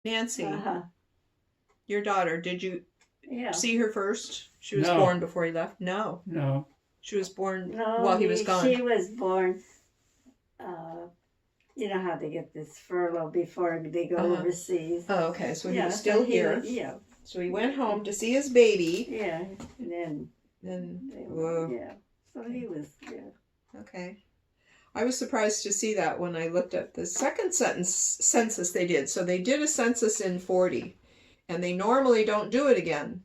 Nancy, Uh-huh. your daughter, did you Yeah. see her first? She was No. born before he left? No. No. She was born No, while he was gone. she was born. You know how they get this furlough before they go overseas. Oh, okay. So he Yeah, was still so here. Yeah. So he went home to see his baby. Yeah, and then yeah. So he was, Okay. I was surprised to see that when I looked at the second census they did. So they did a census in 40, and they normally don't do it again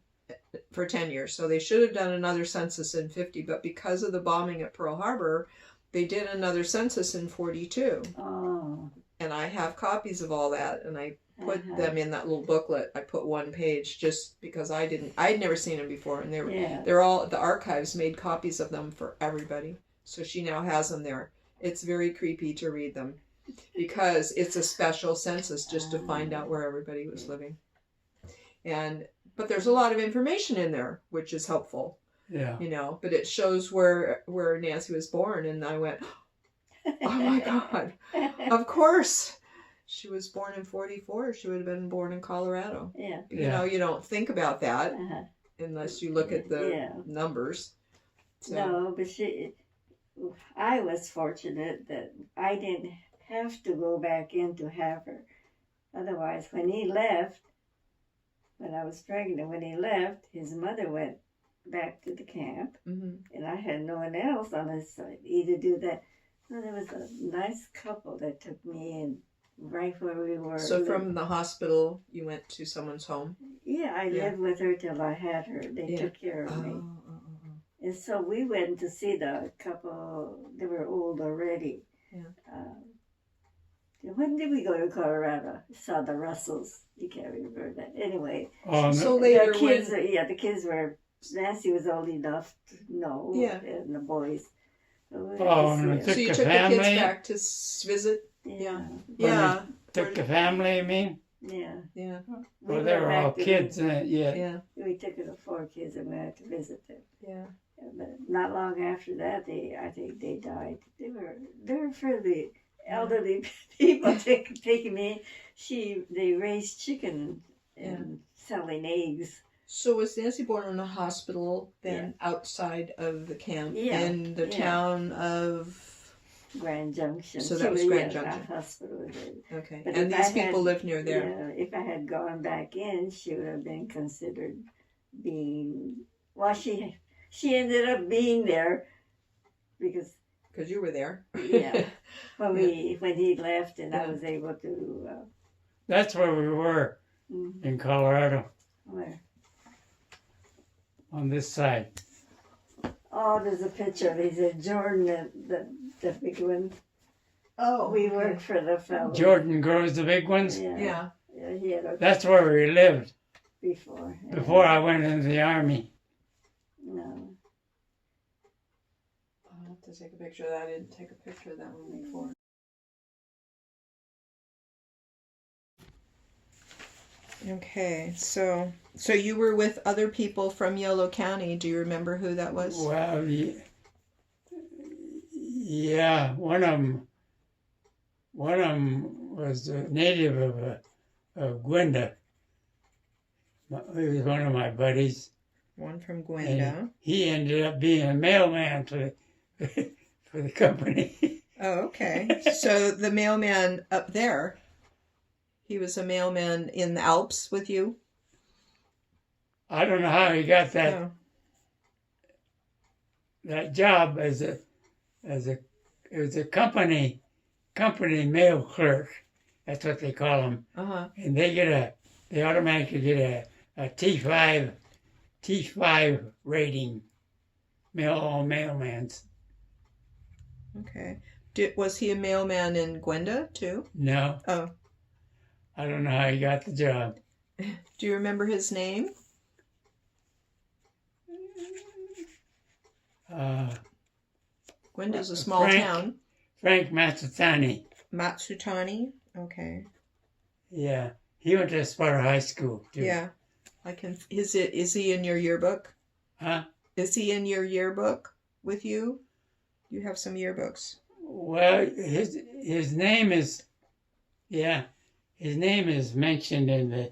for 10 years. So they should have done another census in 50, but because of the bombing at Pearl Harbor, they did another census in 42. Oh. And I have copies of all that, and I put them in that little booklet. I put one page just because I'd never seen them before, and they're all, the archives made copies of them for everybody. So she now has them there. It's very creepy to read them because it's a special census just to find out where everybody was living. But there's a lot of information in there, which is helpful. Yeah. You know, but it shows where Nancy was born, and I went, oh my God, of course. She was born in 44. She would have been born in Colorado. Yeah. You know, you don't think about that unless you look at the numbers. So. No, but I was fortunate that I didn't have to go back in to have her. Otherwise, when he left, when I was pregnant, when he left, his mother went back to the camp, and I had no one else on his side either do that. So there was a nice couple that took me in right where we were. So from the hospital, you went to someone's home? Yeah, I lived with her till I had her. They took care of me. And so we went to see the couple. They were old already. Yeah. When did we go to Colorado? Saw the Russells. You can't remember that. Anyway. So later the kids, the kids were, Nancy was old enough to know. Yeah. And the boys. So you took the kids back to visit? Yeah. Yeah. Took the family, you mean? Yeah. Yeah. Well, they were all kids then, Yeah. We took the 4 kids and we had to visit them. Yeah. But not long after that, I think they died. They were fairly elderly people taking me. They raised chicken and selling eggs. So was Nancy born in a hospital then outside of the camp in the town of Grand Junction? So that was Grand Junction. A hospital. Okay, but and these people lived near there. Yeah, if I had gone back in, she would have been considered being. Well, she ended up being there because you were there. Yeah, when he left, and I was able to. That's where we were in Colorado. Where? On this side. Oh, there's a picture. There's a Jordan, the big one. Oh, we worked for the fellow. Jordan grows the big ones. Yeah. He had That's where we lived. Before. Before I went into the army. No. I'll have to take a picture of that. I didn't take a picture of that one before. Okay, so you were with other people from Yolo County. Do you remember who that was? Well, yeah, one of them was a native of Gwenda. He was one of my buddies. One from Gwenda. And he ended up being a mailman for the company. Oh, okay. So the mailman up there, he was a mailman in the Alps with you? I don't know how he got that that job as a company mail clerk. That's what they call them. And they automatically get a T5 rating. All mailmans. Okay. Was he a mailman in Gwenda too? No. Oh. I don't know how he got the job. Do you remember his name? Gwenda's a small town. Frank Matsutani. Matsutani? Okay. Yeah. He went to Sparta High School too. Yeah. Is he in your yearbook? Huh? Is he in your yearbook with you? You have some yearbooks. Well, his name is, his name is mentioned in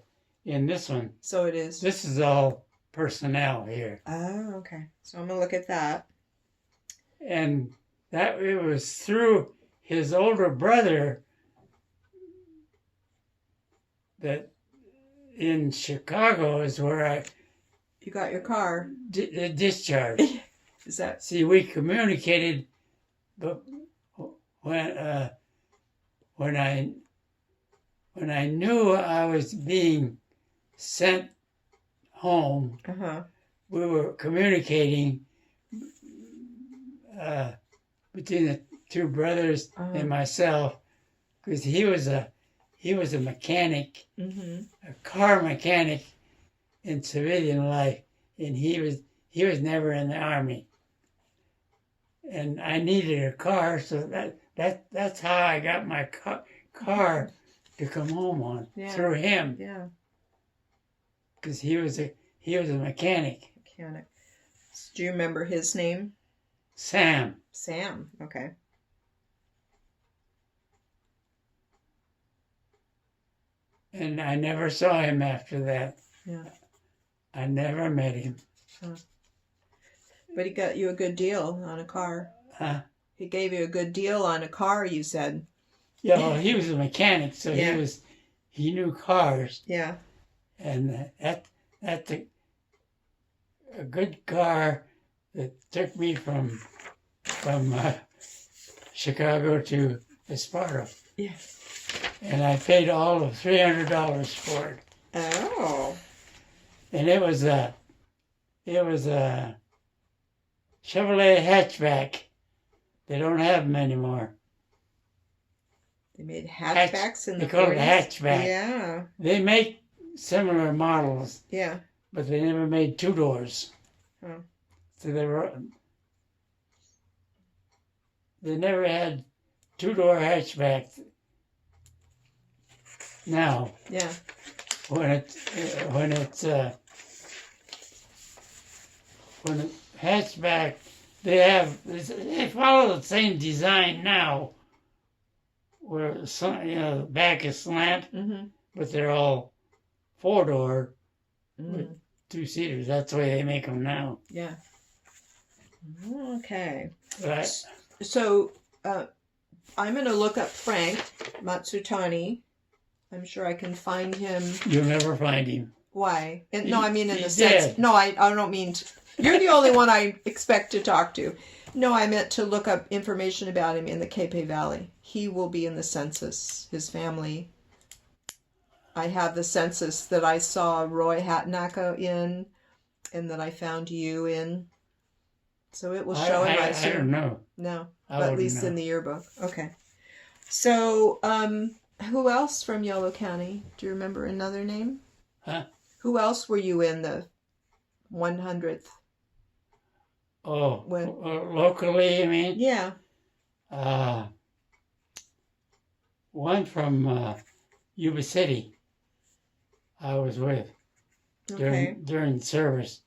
this one. So it is. This is all personnel here. Oh, okay. So I'm gonna look at that. And that it was through his older brother that in Chicago is where You got your car. discharged. Is that? See, we communicated, but when I knew I was being sent home, we were communicating between the two brothers and myself, because he was a mechanic, a car mechanic in civilian life, and he was never in the Army. And I needed a car, so that's how I got my car to come home on, through him. Yeah. Because he was a mechanic. Mechanic. Do you remember his name? Sam. Sam. Okay. And I never saw him after that. Yeah. I never met him. Huh. But he got you a good deal on a car. Huh? He gave you a good deal on a car, you said. Yeah, well, he was a mechanic, so he knew cars. Yeah. And that's a good car that took me from Chicago to Esparto. Yeah. And I paid all of $300 for it. Oh. And it was a Chevrolet hatchback. They don't have them anymore. They made hatchbacks in the 40s? They call it hatchback. Yeah. They make similar models. Yeah. But they never made two doors. Oh. So they never had two-door hatchbacks. Now, yeah, when it's hatchback, they follow the same design now, where the back is slant, but they're all four-door with two-seaters. That's the way they make them now. Yeah. Okay. Right. So I'm going to look up Frank Matsutani. I'm sure I can find him. You'll never find him. Why? No, I mean in the He's sense. dead. No, I don't mean. You're the only one I expect to talk to. No, I meant to look up information about him in the Capay Valley. He will be in the census. His family. I have the census that I saw Roy Hatanaka in, and that I found you in. So it will show him. I don't know. No, I but at wouldn't least know. in the yearbook. Okay. So, who else from Yolo County? Do you remember another name? Huh? Who else were you in the 100th? Oh, When? locally, I mean? Yeah. One from Yuba City I was with Okay. during service.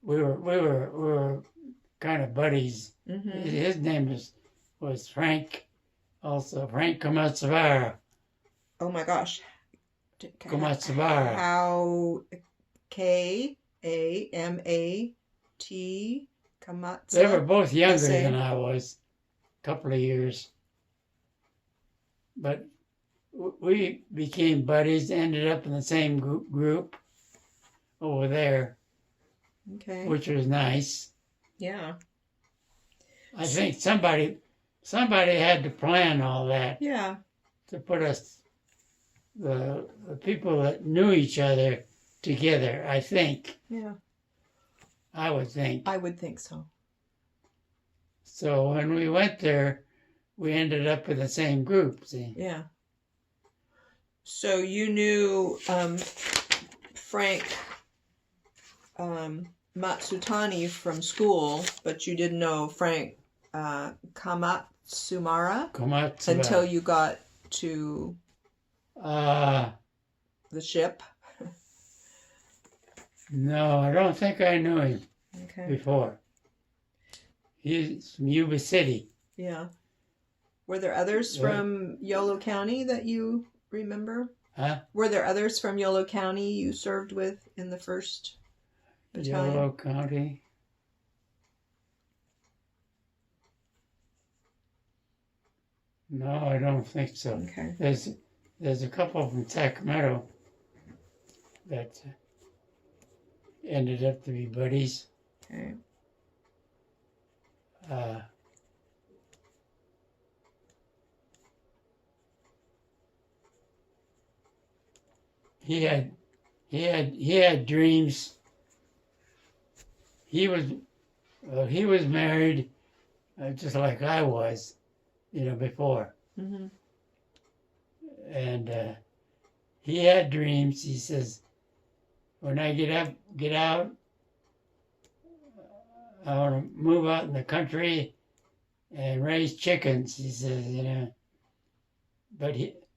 We were kind of buddies. Mm-hmm. His name was Frank, also Frank Komatsubara. Oh my gosh. Komatsubara. How Kamat Kamatsu. They were both younger SA. than I was, a couple of years. But we became buddies, ended up in the same group over there, Okay. which was nice. Yeah. I think somebody had to plan all that Yeah. to put us, the people that knew each other, together, I think. Yeah. I would think. I would think so. So when we went there, we ended up in the same group, see? Yeah. So you knew Frank Matsutani from school, but you didn't know Frank Komatsubara until you got to the ship. No, I don't think I knew him Okay. before. He's from Yuba City. Yeah. Were there others from Yolo County that you remember? Huh? Were there others from Yolo County you served with in the 1st Battalion? Yolo County. No, I don't think so. Okay. There's a couple from Sacramento that ended up to be buddies. Okay. He had dreams. He was married, just like I was, before. Mm-hmm. And he had dreams. He says, when I get out, I want to move out in the country and raise chickens. He says, but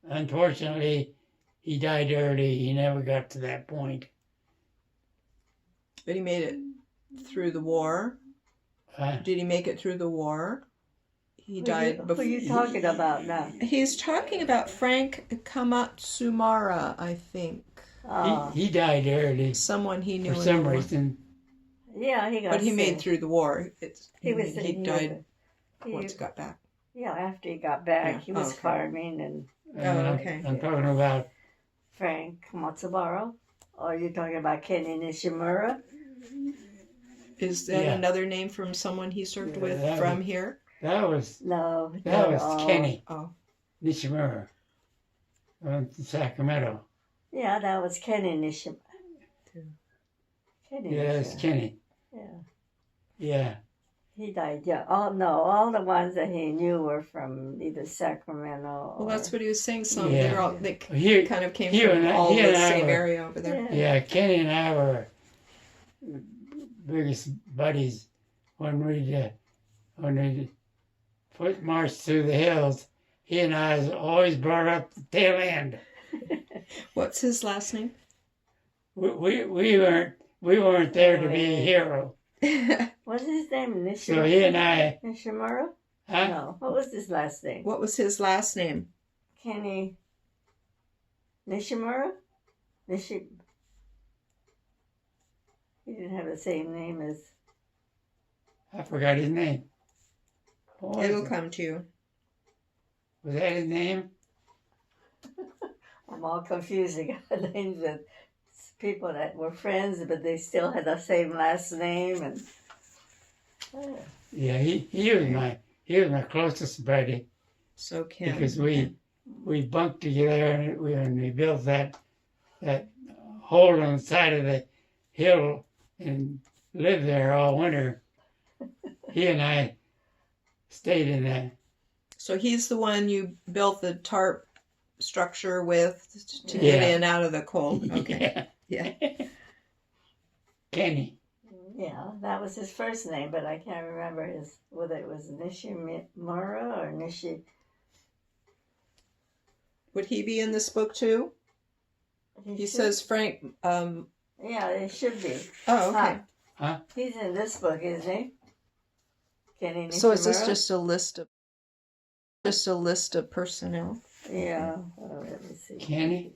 unfortunately, he died early. He never got to that point. But he made it through the war. Did he make it through the war? He died before. Who are you talking about now? He's talking about Frank Kamatsumara, I think. He died early. Someone he knew for some reason. Yeah, he got But he sick. made through the war. He died once he got back. Yeah, after he got back, Yeah. he was Okay. farming and Okay. I'm talking about Frank Matsubara. Or are you talking about Kenny Nishimura? Is that Yeah. another name from someone he served with that from was- here? that was No. Kenny Oh. Nishimura from Sacramento. Yeah, that was Kenny Nishimura. Kenny Yeah, it's Nishimura. Kenny. Yeah. Yeah. He died young. All the ones that he knew were from either Sacramento or... Well, that's what he was saying. Some Yeah. they He kind of came he from and I- all he the and I same were- area over there. Yeah, Kenny and I were biggest buddies when we marched through the hills. He and I always brought up the tail end. What's his last name? We weren't there to be a hero. What's his name? Nishimura? So he and I, Nishimura? huh? No. What was his last name? What was his last name? Kenny Nishimura? He didn't have the same name as... I forgot his name. What was It'll it? come to you. Was that his name? I'm all confusing names of people that were friends, but they still had the same last name. And Yeah, he was my closest buddy So Kim. because we bunked together and we built that hole on the side of the hill and lived there all winter. He and I stayed in that. So he's the one you built the tarp structure with to Yeah. get in out of the cold. Okay. Yeah. Yeah. Kenny. yeah, that was his first name, but I can't remember whether it was Nishimura or Nishi. Would he be in this book too? He says Frank. Yeah, it should be. Oh, okay. Huh? He's in this book, isn't he? Kenny Nishimura? So is this just a list of personnel? Yeah. Let me see. Kenny?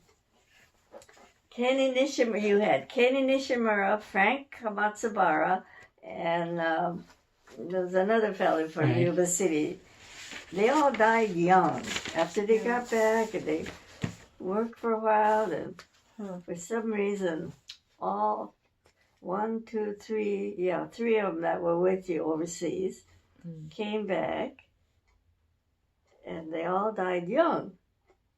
Kenny Nishimura. You had Kenny Nishimura, Frank Kamatsubara, and there was another fellow from Right. Yuba City. They all died young. After they got back, and they worked for a while, and for some reason, all 1, 2, 3, three of them that were with you overseas came back, and they all died young.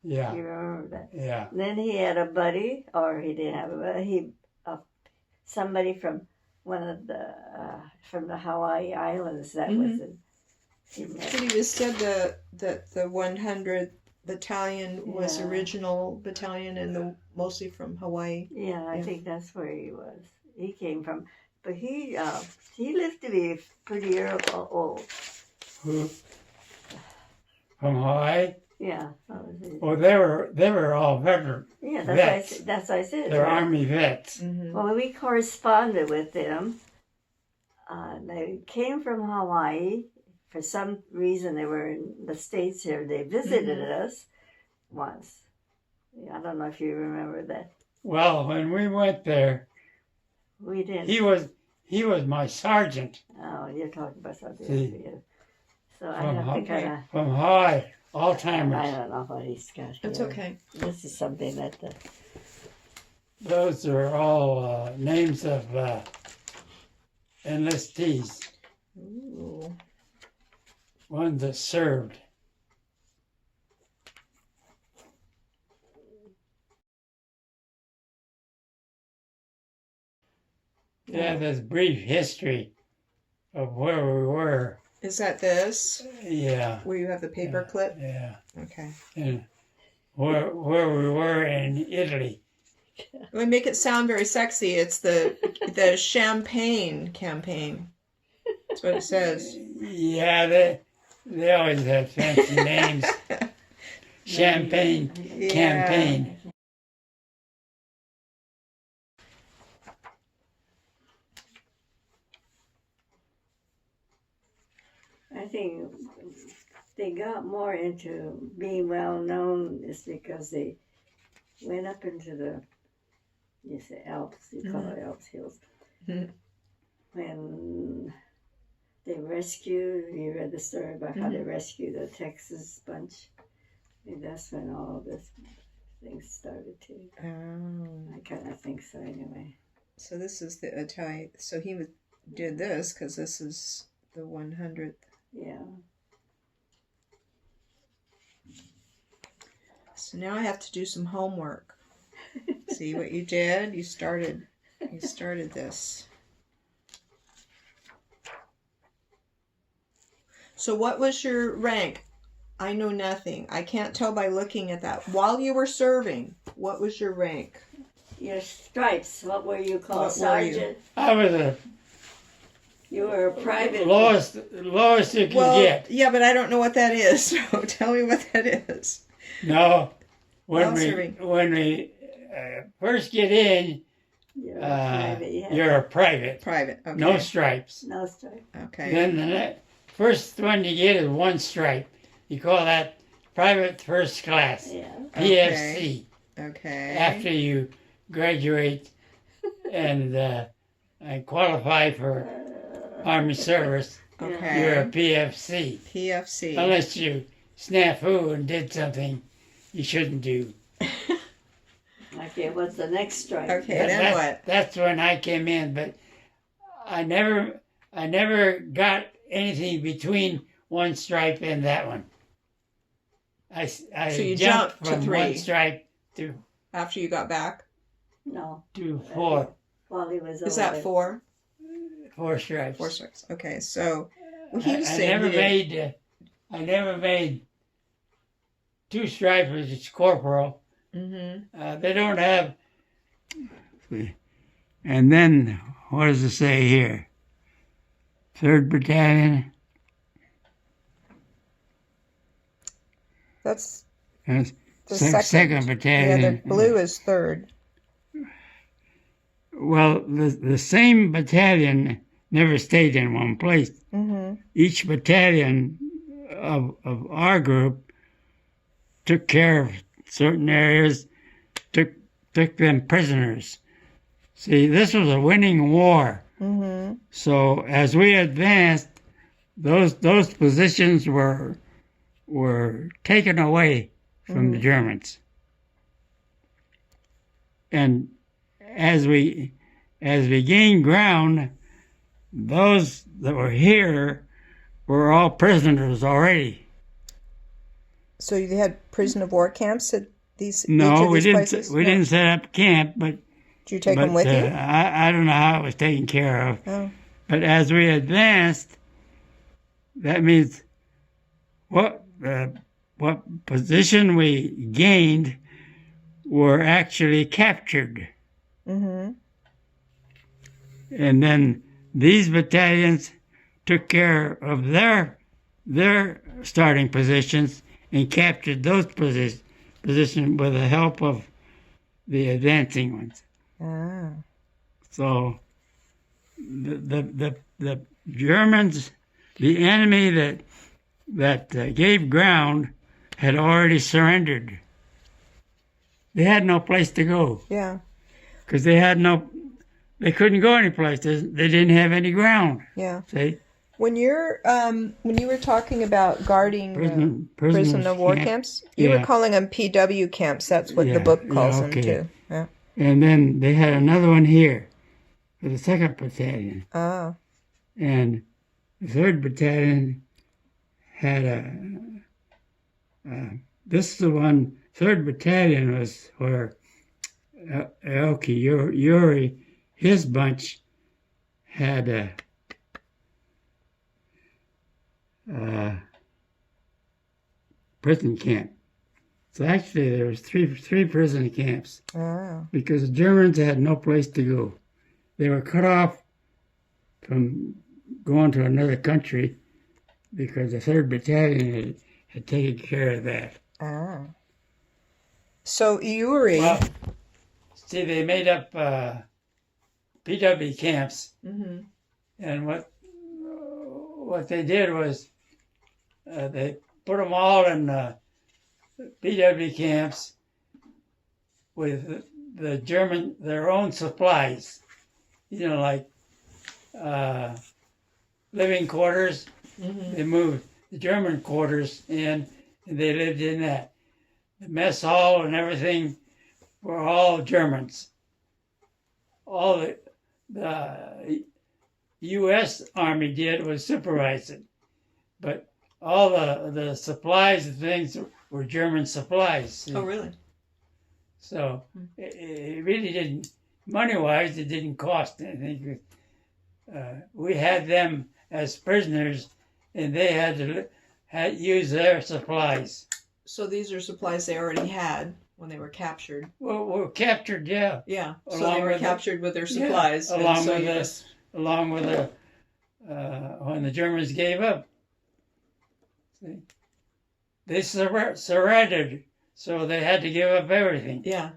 Yeah. You remember that? Yeah. Then he had a buddy, or he didn't have a buddy. Somebody from one of the Hawaii Islands that was in. He met. But he was said that the 100th Battalion was Yeah. original battalion and mostly from Hawaii. Yeah, I Yeah. think that's where he was. He came from, but he lived to be pretty old. Who? From Hawaii? Yeah, that was it. Well, they were all veterans. Yeah, vets. that's what I said. They're right? Army vets. Mm-hmm. Well, we corresponded with them. They came from Hawaii. For some reason, they were in the States here. They visited us once. I don't know if you remember that. Well, when we went there, We didn't. he was my sergeant. Oh, you're talking about something See. else. So I have to kind of. From Hawaii, I Alzheimer's. don't know what he's got here. It's okay. This is something that the. Those are all names of enlistees, Ooh. ones that served. Yeah, this brief history of where we were. Is that this? Yeah. Where you have the paper clip? Yeah. Okay. And where we were in Italy. We make it sound very sexy. It's the Champagne campaign. That's what it says. Yeah, they always have fancy names. Champagne campaign. I think they got more into being well known is because they went up into the, you say Alps, you call it Alps Hills. Mhm. When they rescued, you read the story about how they rescued the Texas bunch. I think that's when all of this things started too. Oh. I kind of think so anyway. So this is the Italian. So he did this because this is the 100th. Yeah. So now I have to do some homework. See what you did? You started this. So what was your rank? I know nothing. I can't tell by looking at that. While you were serving, what was your rank? Your stripes, what were you called? What were you? Sergeant? I was the You were a private. lowest you could get. Yeah, but I don't know what that is. So tell me what that is. No, when While we first get in, You're a private. Yeah. you're a private. Private. Okay. No stripes. No stripe. Okay. Then the first one you get is one stripe. You call that private first class. Yeah. PFC. Okay. After you graduate and qualify for Army service, Okay. you're a PFC. PFC. Unless you snafu and did something you shouldn't do. Okay, what's the next stripe? Okay, then what? That's when I came in, but I never got anything between one stripe and that one. I So you jumped jumped to from 3. one stripe to After you got back? No. 4. While he was Is over that there. 4? 4 stripes. 4 stripes. Okay, so he was I saying never made 2 stripes as it's corporal. Mm-hmm. They don't have. And then what does it say here? 3rd Battalion. That's Yes. the second battalion. Yeah, the blue is 3rd. Well, the same battalion never stayed in one place. Mm-hmm. Each battalion of our group took care of certain areas, took them prisoners. See, this was a winning war. Mm-hmm. So as we advanced, those positions were taken away from the Germans. And as we gained ground, those that were here were all prisoners already. So you had prison of war camps at these? No, each of we these didn't. places? We didn't set up camp, but Did you take them with you? I don't know how it was taken care of. Oh. But as we advanced, that means what position we gained were actually captured. Mm-hmm. And then these battalions took care of their starting positions and captured those positions with the help of the advancing ones. Ah. So the Germans, the enemy that gave ground, had already surrendered. they had no place to go Yeah. because they couldn't go anyplace. They didn't have any ground. Yeah. See, When you were talking about guarding prisoners of war camp. camps, you were Yeah. calling them PW camps. That's what the Yeah, book calls yeah, okay. them too. Yeah. And then they had another one here for the 2nd Battalion. Ah. And the 3rd Battalion had this is the one, 3rd Battalion was where Elke Yuri, his bunch had prison camp. So actually there was three prison camps because the Germans had no place to go. They were cut off from going to another country because the 3rd Battalion had taken care of that. Ah. So Yuri. Well, see, they made up PW camps, and what they did was they put them all in PW camps with the German, their own supplies, like living quarters. They moved the German quarters in, and they lived in that. The mess hall and everything were all Germans. All the U.S. Army did was supervise it, but all the supplies and things were German supplies. Oh, really? So it really didn't, money-wise, it didn't cost anything. We had them as prisoners, and they had to use their supplies. So these are supplies they already had when they were captured. Well, were captured, yeah. Yeah. So Along they were with captured with their supplies. Yeah, along with the when the Germans gave up. See? They surrendered, so they had to give up everything. Yeah.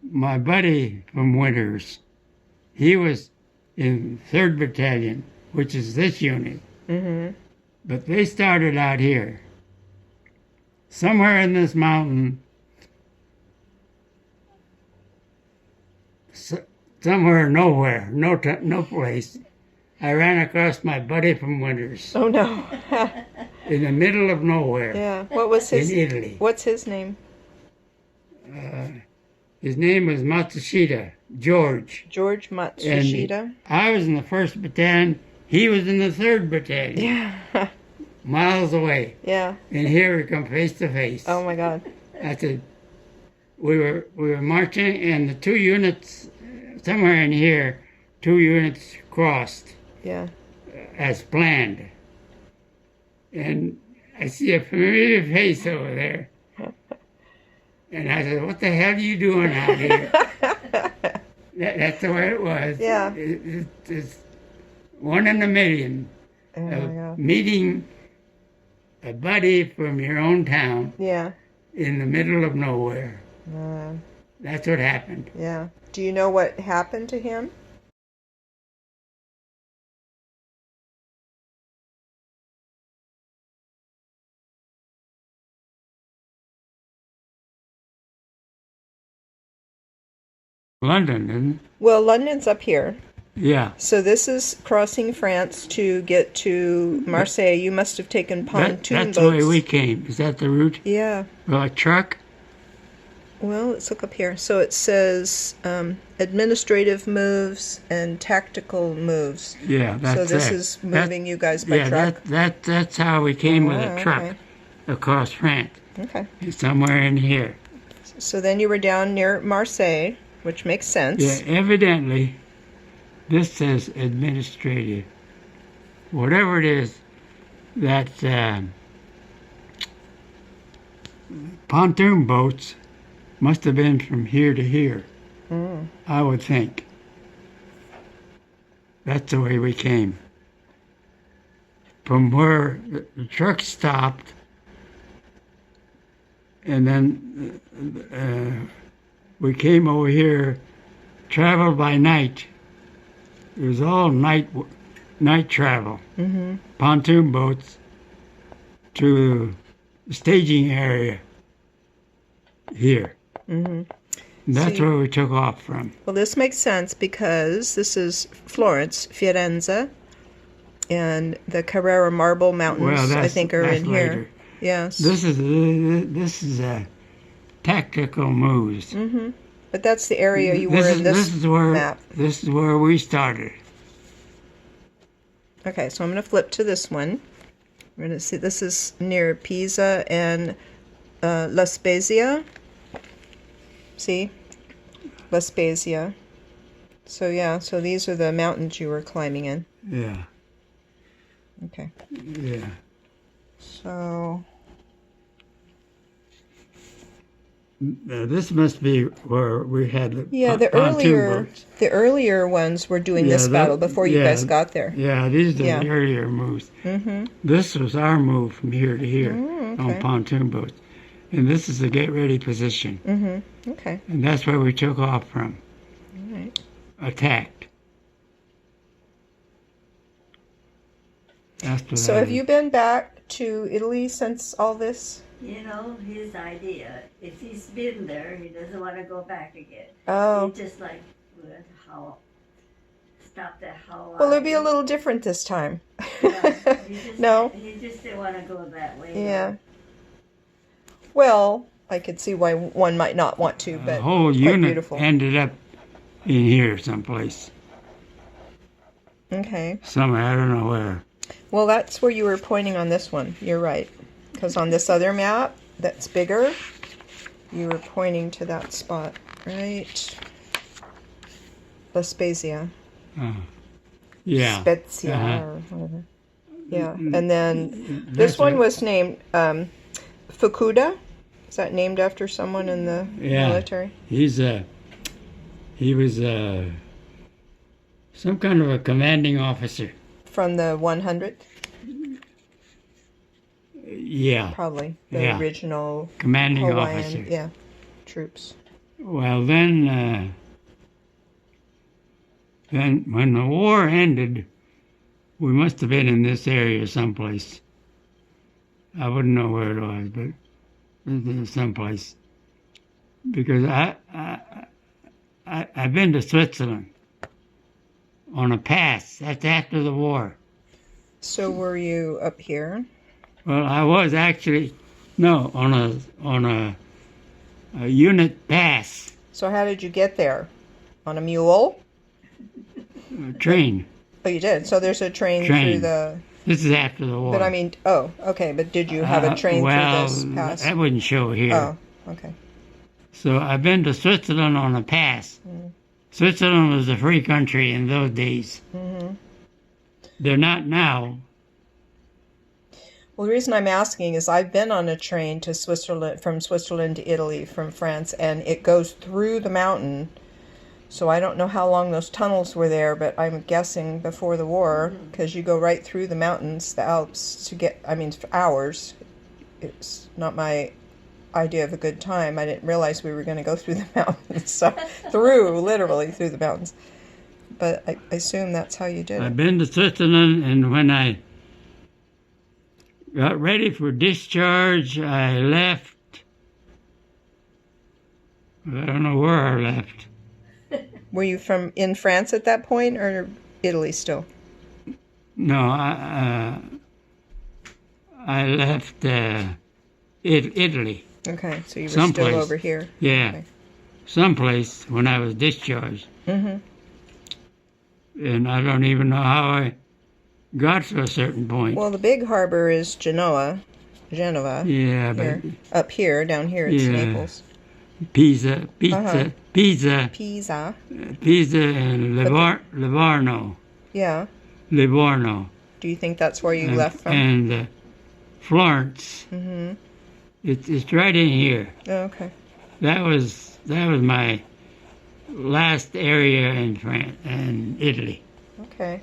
My buddy from Winters, he was in 3rd Battalion, which is this unit. But they started out here. Somewhere in this mountain, somewhere, nowhere, no place, I ran across my buddy from Winters. Oh, no. In the middle of nowhere. Yeah. What was his? In Italy. What's his name? His name was Matsushita, George. George Matsushita. And I was in the 1st Battalion. He was in the 3rd Battalion. Yeah. Miles away. Yeah. And here we come face to face. Oh my God. I said, we were marching, and the 2 units, somewhere in here, 2 units crossed. Yeah. As planned. And I see a familiar face over there. And I said, what the hell are you doing out here? That's the way it was. Yeah. It's one in a million. Oh my God. Meeting a buddy from your own town. Yeah. In the middle of nowhere. Man. That's what happened. Yeah. Do you know what happened to him? London, isn't it? Well, London's up here. Yeah. So this is crossing France to get to Marseille. You must have taken pontoon That's boats. the way we came. Is that the route? Yeah. Well, a truck? Well, let's look up here. So it says administrative moves and tactical moves. Yeah, that's So this it. is moving you guys by truck? That's how we came with Oh, a truck okay. across France. Okay. Somewhere in here. So then you were down near Marseille, which makes sense. Yeah, evidently, this says administrative. Whatever it is, that pontoon boats must have been from here to here, I would think. That's the way we came. From where the truck stopped, and then we came over here, traveled by night. It was all night travel. Pontoon boats to the staging area here. Mm-hmm. That's See- where we took off from. Well, this makes sense because this is Florence, Firenze, and the Carrara Marble Mountains, I think, are in later. here. Yes. This is tactical moves. Mm-hmm. But that's the area you were in this map. This is where we started. Okay, so I'm going to flip to this one. We're going to see this is near Pisa and La Spezia. See? La Spezia. So yeah, so these are the mountains you were climbing in. Yeah. Okay. Yeah. So This must be where we had the the earlier ones were doing this battle before you guys got there. Yeah, these are the earlier moves. Mm-hmm. This was our move from here to here Okay. on pontoon boats. And this is the get ready position. Mm-hmm. Okay. And that's where we took off from. All right. Attacked. So have you been back to Italy since all this? You know, his idea, if he's been there, he doesn't want to go back again. Oh. He just like, stop that Hawaii. Well, it'll be a little different this time. Yeah, No? He just didn't want to go that way. Yeah. Well, I could see why one might not want to, but the whole quite unit beautiful. ended up in here someplace. Okay. Somewhere, I don't know where. Well, that's where you were pointing on this one. You're right. Because on this other map that's bigger, you were pointing to that spot, right? La Spezia. Yeah. Spezia or whatever. Yeah. And then this one was named Fukuda. Is that named after someone in the military? He was some kind of a commanding officer. From the 100th? Yeah. Probably. The original commanding Hawaiian, officer. Troops. Well, then when the war ended, we must have been in this area someplace. I wouldn't know where it was, but it was someplace. Because I've been to Switzerland on a pass. That's after the war. So were you up here? Well, I was actually on a unit pass. So how did you get there? On a mule? Train. Oh, you did. So there's a train through the. This is after the war. But I mean, oh, okay. But did you have a train through this pass? That wouldn't show here. Oh, okay. So I've been to Switzerland on a pass. Mm. Switzerland was a free country in those days. Mm-hmm. They're not now. Well, the reason I'm asking is I've been on a train to Switzerland, from Switzerland to Italy, from France, and it goes through the mountain. So I don't know how long those tunnels were there, but I'm guessing before the war, because you go right through the mountains, the Alps, to get, for hours. It's not my idea of a good time. I didn't realize we were going to go through the mountains. So literally through the mountains. But I assume that's how you did it. I've been to Switzerland, and when I got ready for discharge, I left. I don't know where I left. Were you in France at that point, or Italy still? No, I left Italy. Okay, so you were Someplace. still over here. Yeah, okay. Someplace when I was discharged. Mm-hmm. And I don't even know how I got to a certain point. Well, the big harbor is Genova. Yeah, here. Up here, down here it's Naples. Pisa, Uh-huh. Pisa, and Livorno. Yeah. Livorno. Do you think that's where you left from? And Florence. Mm-hmm. It's right in here. Oh, okay. That was my last area in France and Italy. Okay.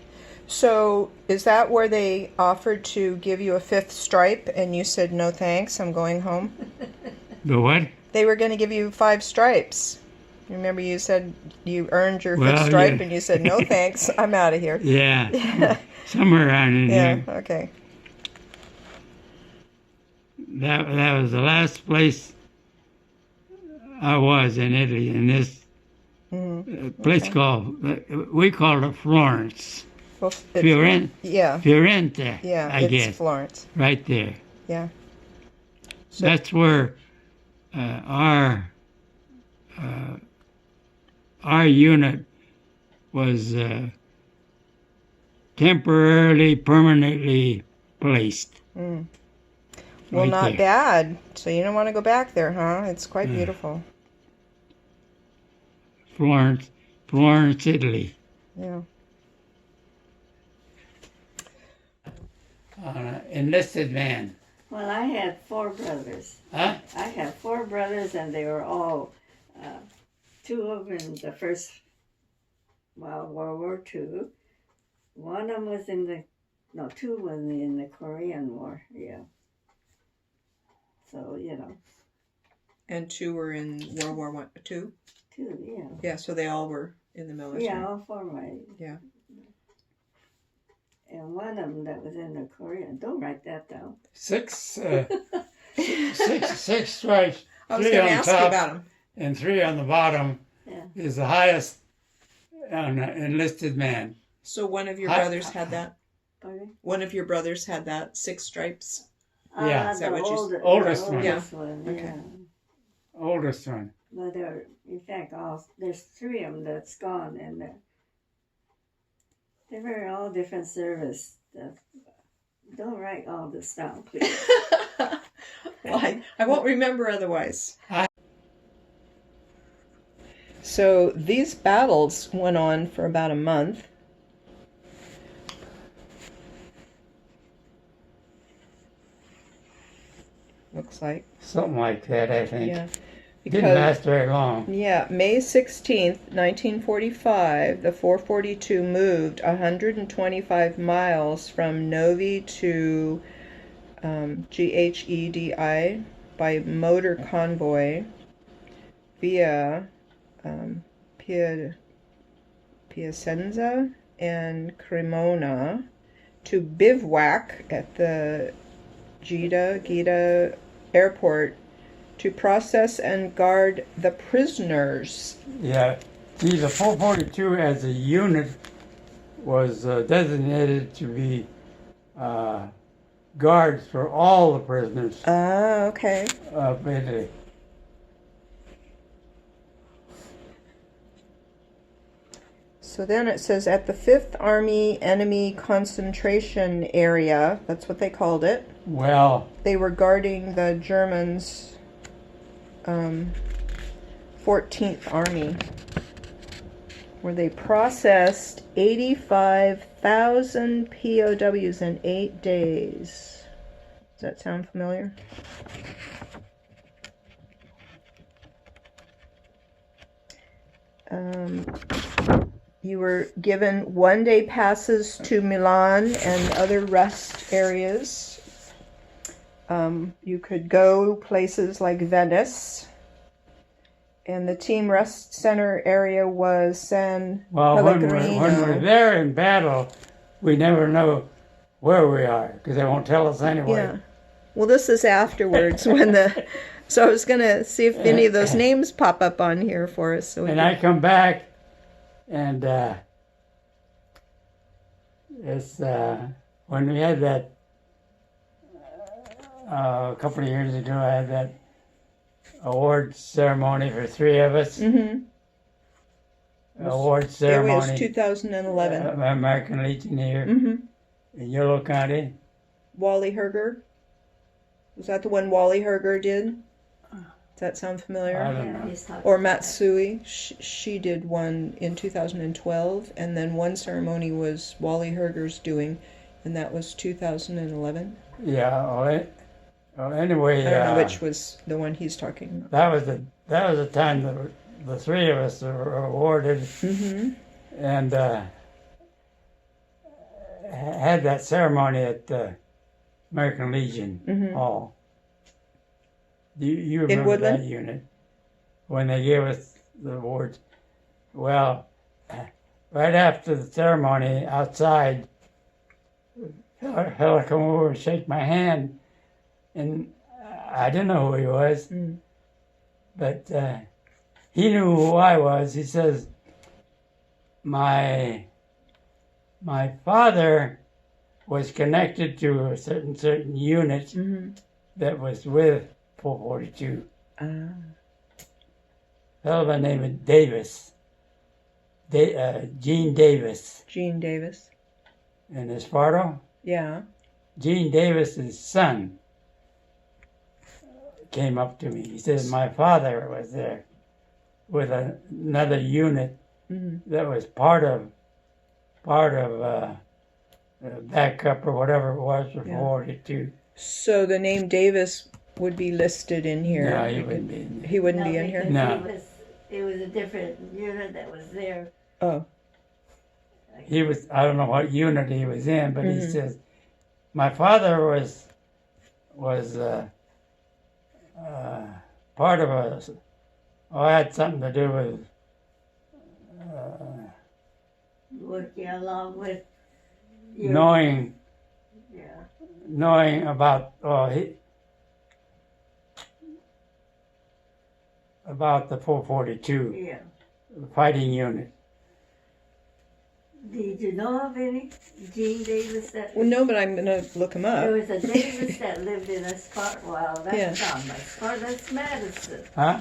So is that where they offered to give you a 5th stripe and you said, no thanks, I'm going home? The what? They were going to give you 5 stripes. Remember you said you earned your 5th stripe and you said, no thanks, I'm out of here. Yeah. Somewhere around in here. Yeah, okay. That was the last place I was in Italy in this place called, we called it Florence. Well, Fiorente, I guess. Florence. Right there. Yeah. So, That's where our unit was temporarily, permanently placed. Well, right not there. bad. So you don't want to go back there, huh? It's quite beautiful. Florence, Italy. Yeah. Enlisted man. Well, I had 4 brothers. Huh? I had 4 brothers, and they were all, 2 of them in the first, World War II. One of them was 2 was in the Korean War, yeah. So, And 2 were in World War I, 2? 2, yeah. Yeah, so they all were in the military. Yeah, all 4 were. Yeah. And one of them that was in the Korean, don't write that down. 6 stripes. I was 3 going to on ask you top about them. and 3 on the bottom Yeah. is the highest on an enlisted man. So one of your brothers had that? Pardon? One of your brothers had that, 6 stripes? Yeah. Is that The what you- Oldest one. Yeah. one, Okay. yeah. Oldest one. But in fact, there's 3 of them that's gone, and they were all different service. Don't write all this down, please. Well, I won't remember otherwise. So these battles went on for about a month. Looks like. Something like that, I think. Yeah. Didn't last very long. Yeah, May 16th, 1945, the 442 moved 125 miles from Novi to Ghedi by motor convoy via Piacenza and Cremona to bivouac at the Gita airport to process and guard the prisoners. Yeah. See, the 442 as a unit was designated to be guards for all the prisoners Ah, okay. of Italy. So then it says at the 5th Army Enemy Concentration Area, that's what they called it. Well, They were guarding the Germans' 14th Army, where they processed 85,000 POWs in 8 days. Does that sound familiar? You were given 1-day passes to Milan and other rest areas. You could go places like Venice. And the team rest center area was San Pellegrino. when we're there in battle, we never know where we are because they won't tell us anyway. Yeah. Well, this is afterwards when the. So I was gonna see if any of those names pop up on here for us. So I come back, and it's when we had that a couple of years ago. I had that award ceremony for 3 of us. Mm-hmm. Award ceremony. It was 2011. American Legion here Mm-hmm. in Yolo County. Wally Herger. Was that the one Wally Herger did? Does that sound familiar? I don't know. Or Matsui. She did one in 2012, and then one ceremony was Wally Herger's doing, and that was 2011. Yeah. Well, anyway, I don't know which was the one he's talking about. that was the time that the 3 of us were awarded, Mm-hmm. and had that ceremony at the American Legion Mm-hmm. Hall. You remember Woodland? that unit when they gave us the awards? Well, right after the ceremony outside, a fella come over and shake my hand, and I didn't know who he was. Mm. But he knew who I was. He says, my father was connected to a certain unit that was with 442. Fellow by the name of Davis. Gene Davis. Gene Davis. In Esparto. Yeah. Gene Davis's son came up to me. He said my father was there with another unit that was part of backup or whatever it was for 442. So the name Davis would be listed in here. No, he wouldn't be in there. He wouldn't be in here? No. It was a different unit that was there. Oh. He was, I don't know what unit he was in, but he says, my father was part of had something to do with working along with knowing about about the 442 fighting unit. Did you know of any Gene Davis that? Well, no, but I'm going to look him up. There was a Davis that lived in Esparto. Well, that's not Esparto. That's Madison. Huh?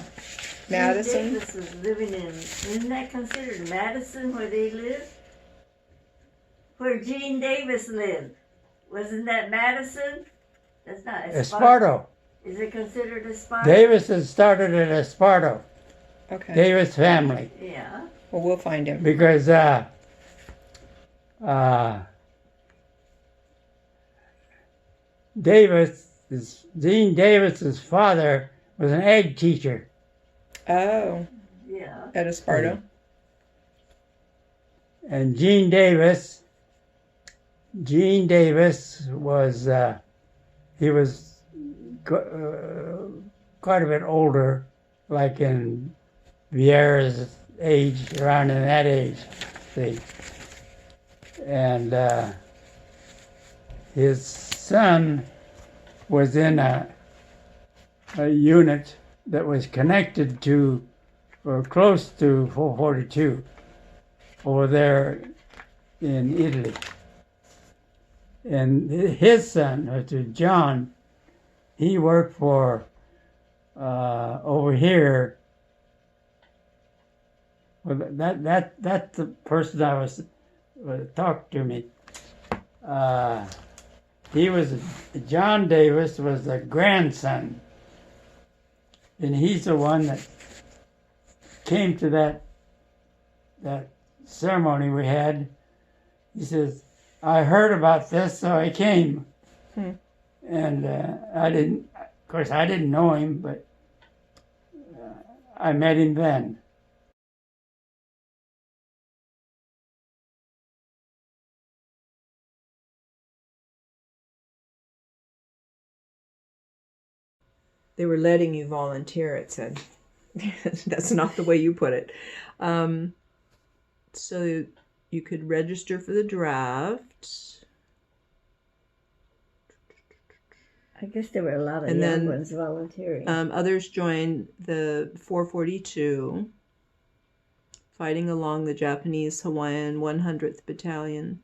Madison? Gene Davis was living in. Isn't that considered Madison where they lived? Where Gene Davis lived. Wasn't that Madison? That's not Esparto. Is it considered Esparto? Davis had started at Esparto. Okay. Davis family. Yeah. Well, we'll find him. Because Gene Davis's father was an ag teacher. Oh. Yeah. At Esparto. And Gene Davis was he was quite a bit older, like in Vieira's age, around in that age, see. And his son was in a unit that was connected to or close to 442 over there in Italy. And his son, John, he worked for over here. Well, that's the person I was talked to me. John Davis was the grandson, and he's the one that came to that ceremony we had. He says, I heard about this, so I came. And I didn't know him, but I met him then. They were letting you volunteer, it said. That's not the way you put it. So you could register for the draft. I guess there were a lot of young ones volunteering. Others joined the 442, fighting along the Japanese-Hawaiian 100th Battalion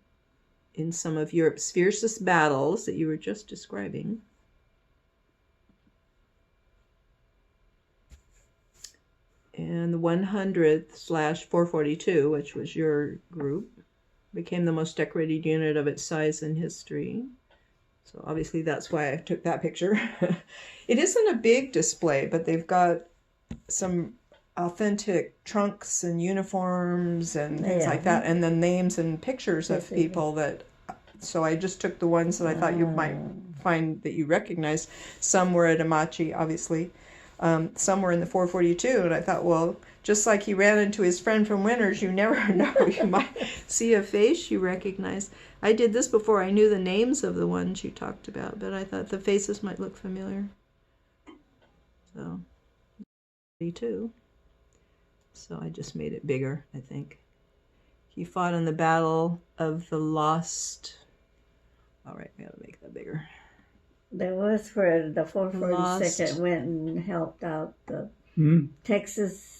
in some of Europe's fiercest battles that you were just describing. And the 100th/442, which was your group, became the most decorated unit of its size in history. So obviously that's why I took that picture. It isn't a big display, but they've got some authentic trunks and uniforms and things like that, and then names and pictures of people that. So I just took the ones that I thought you might find that you recognize. Some were at Amachi, obviously. Some were in the 442, and I thought, well, just like he ran into his friend from Winters, you never know. You might see a face you recognize. I did this before I knew the names of the ones you talked about, but I thought the faces might look familiar. So, 42. So I just made it bigger, I think. He fought in the Battle of the Lost. All right, we gotta make that bigger. There was where the 442nd went and helped out the Texas.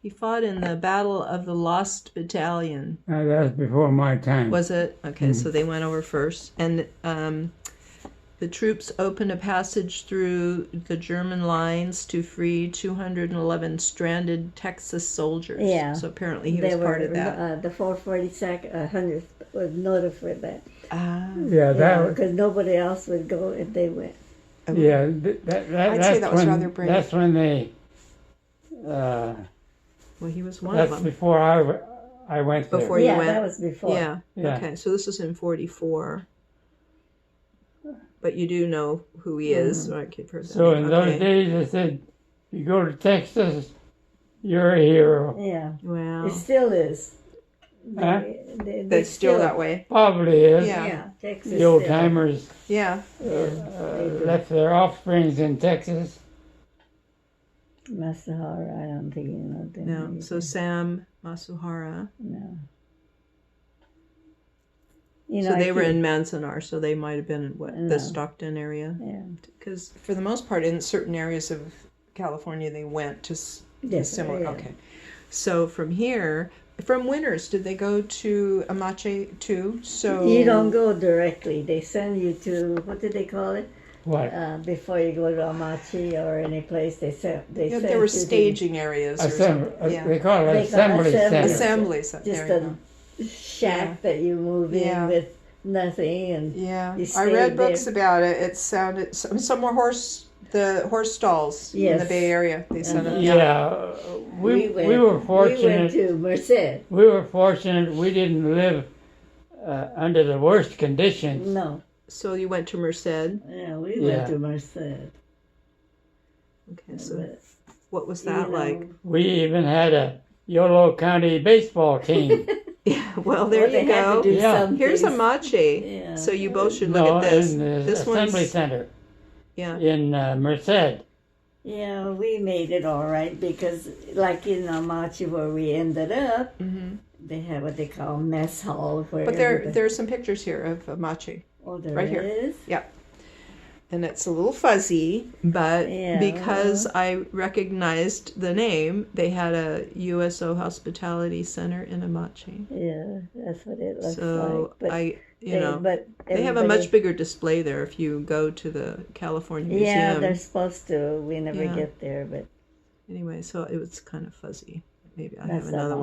He fought in the Battle of the Lost Battalion. That was before my time. Was it? Okay, so they went over first. And the troops opened a passage through the German lines to free 211 stranded Texas soldiers. Yeah. So apparently he was part of that. The 442nd, 100th was noted for that. Yeah, because nobody else would go if they went. Yeah, I'd say that was rather brave. That's when they. Well, he was one That's of them. before I went there. Before you went? That was before. Yeah. Okay, so this is in 44. But you do know who he is. So I could heard that. So in those days, they said, you go to Texas, you're a hero. Yeah. Wow. It still is. Huh? That's still that way. Probably is. Yeah. Texas. The old timers Yeah. left their offsprings in Texas. Masuhara, I don't think you know that. No. either. So Sam Masuhara. No. So they were in Manzanar, so they might have been in the No. Stockton area. Yeah. Because for the most part, in certain areas of California, they went to similar. Yeah. Okay. So from here, from Winters, did they go to Amache too? So You don't go directly. They send you to, what did they call it? What? Before you go to Amachi or any place, they send Yeah, you there were to staging areas. Or Assembly. something. Yeah. They call it They call assembly center. Assembly center. just There you go. a shack that you move Yeah. in with nothing, and Yeah, you I read stayed books there. about it. It sounded some more the horse stalls in the Yes. Bay Area. They said it. Yeah, we were We went fortunate. to Merced. We were fortunate. We didn't live under the worst conditions. No, So you went to Merced. yeah, we Yeah. went to Merced. Okay, so But, what was you that know, like? We even had a Yolo County baseball team. Yeah, well, there they you had to go. do Yeah. some Here's things. Amache. Yeah. So you both should No, look at this. in the This assembly one's center yeah. in Merced. Yeah, we made it all right because, like in Amachi where we ended up, Hmm. they have what they call mess hall. Where But there are some pictures here of Amache, oh, there right here. is? and it's a little fuzzy, but Yeah. because I recognized the name, they had a USO Hospitality Center in Amache. Yeah, that's what it looks So like. But But they have a everybody- much bigger display there if you go to the California Museum. Yeah, they're supposed to. We never Yeah. get there, but Anyway, so it was kind of fuzzy. Maybe I That's have another all. one.